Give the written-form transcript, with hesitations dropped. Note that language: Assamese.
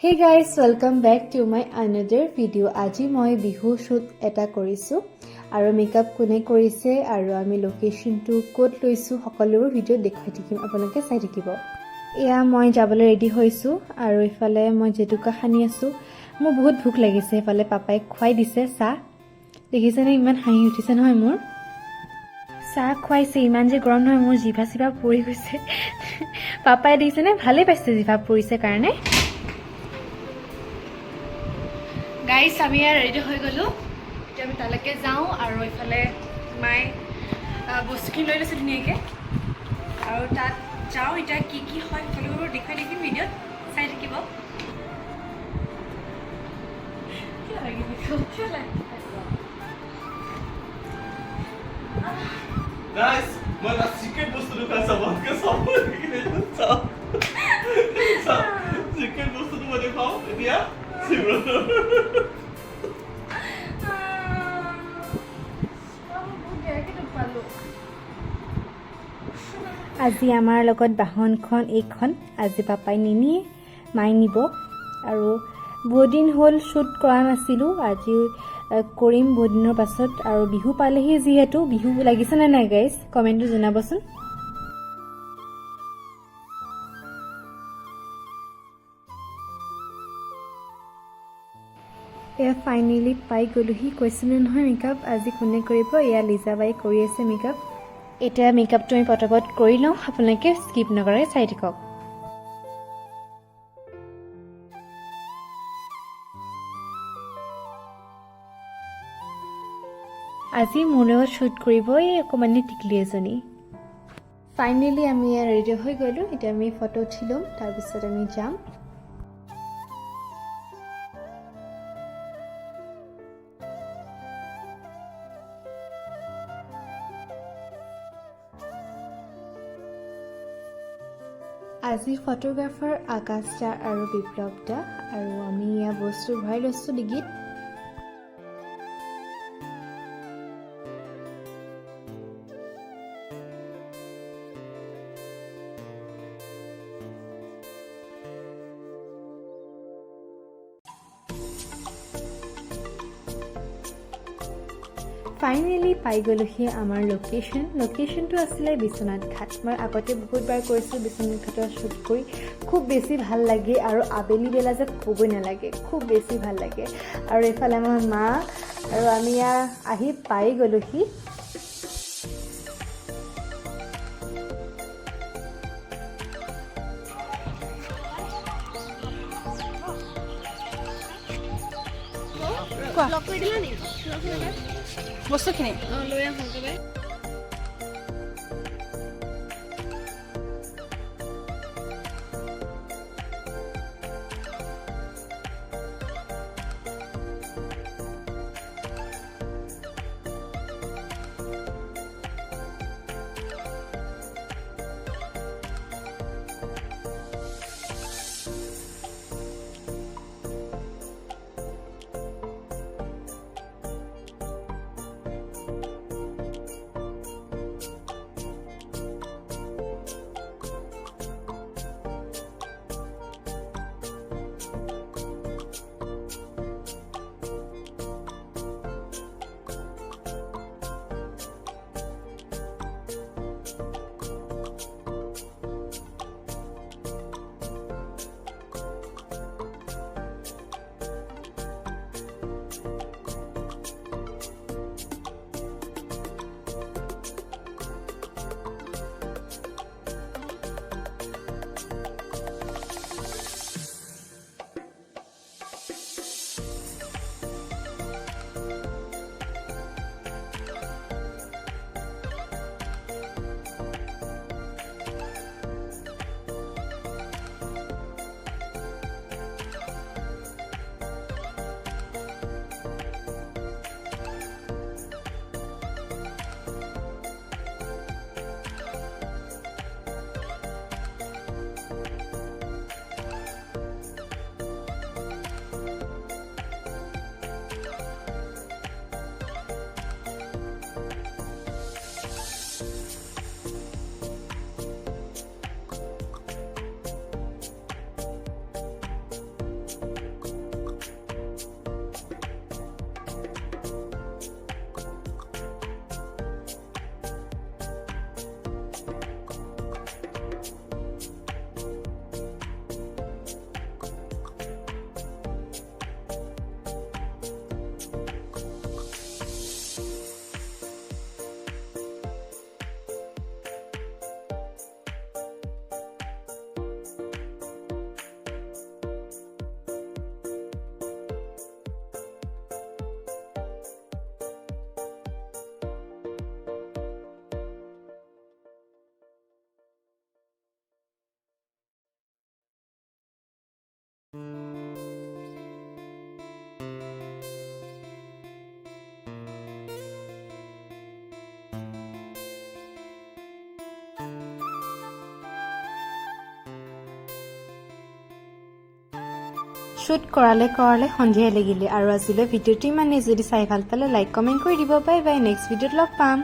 Hey guys, welcome back to my another video. আজি মই বিহু শুট এটা কৰিছো আৰু মেকআপ কোনে কৰিছে আৰু আমি লোকেশনটো কোড লৈছো সকলোবোৰ ভিডিও দেখাই থাকিম আপোনালোকে চাই থাকিব। এয়া মই যাবলৈ ৰেডি হৈছো আৰু ইফালে মই জেতুকা খানি আছো। মোৰ বহুত ভুক লাগিছে। ইফালে পাপাই খুৱাই দিছে চাহ। দেখিছেনে ইমান হাঁহি উঠিছে নহয় মোৰ। চাহ খুৱাইছে ইমান যে গৰম নহয় মোৰ জিভা চিভা পৰি গৈছে। পাপাই দেখিছেনে ভালে পাইছে জিভা পৰিছে কাৰণে। গাইস আমি ৰেডি হৈ গলো এতিয়া আমি তালৈকে যাওঁ আৰু ইফালে মাই বস্তুখিনি লৈ লৈছে ধুনীয়াকৈ আৰু তাত যাওঁ এতিয়া কি কি হয় সকলোবোৰ দেখুৱাই থাকিম ভিডিঅ'ত চাই থাকিব। Guys, মই না চিকেন বস্তু দোকান চাবকে চাব চিকেন বস্তুটো মই দেখাওঁ এতিয়া আজি আমাৰ লগত বাহনখন এইখন আজি পাপাই নিনিয়ে মাই নিব আৰু বহুত দিন হ'ল শ্বুট কৰা নাছিলোঁ আজি কৰিম বহুত দিনৰ পাছত আৰু বিহু পালেহি যিহেতু বিহু লাগিছে নে নাই গাইজ কমেণ্টটো জনাবচোন। এয়া ফাইনেলি পাই গ'লোহি কৈছিলে নহয় মেকআপ আজি কোনে কৰিব এয়া লিজা বাই কৰি আছে মেকআপ। এতিয়া মেকআপটো আমি পটাপট কৰি লওঁ আপোনালোকে স্কিপ নকৰে চাই থাকক। আজি মোৰ লগত শ্বুট কৰিব এই অকণমানি টিকলি এজনী। ফাইনেলি আমি ইয়াত ৰেডি হৈ গ'লোঁ এতিয়া আমি ফটো উঠি ল'ম তাৰপিছত আমি যাম। আজি ফটোগ্ৰাফাৰ আকাশ দা আৰু বিপ্লৱ দা আৰু আমি ইয়াৰ বস্তু ভৰাই লৈছোঁ ডিগিত। ফাইনেলি পাই গ'লোহি আমাৰ লোকেশ্যনটো আছিলে বিশ্বনাথ ঘাট। মই আগতে বহুতবাৰ কৰিছোঁ বিশ্বনাথ ঘাটৰ শ্বুট কৰি খুব বেছি ভাল লাগে আৰু আবেলি বেলা যে ক'বই নালাগে খুব বেছি ভাল লাগে আৰু এইফালে আমাৰ মা আৰু আমি ইয়াৰ আহি পাই গ'লোহি। বস্তুখিনি লৈ আহোঁ শ্বুট কৰালে সন্ধিয়া লাগিলে আৰু আজিলৈ ভিডিঅ'টো ইমানেই যদি চাই ভাল পালে লাইক কমেণ্ট কৰি দিব বাই বাই নেক্সট ভিডিঅ'ত লগ পাম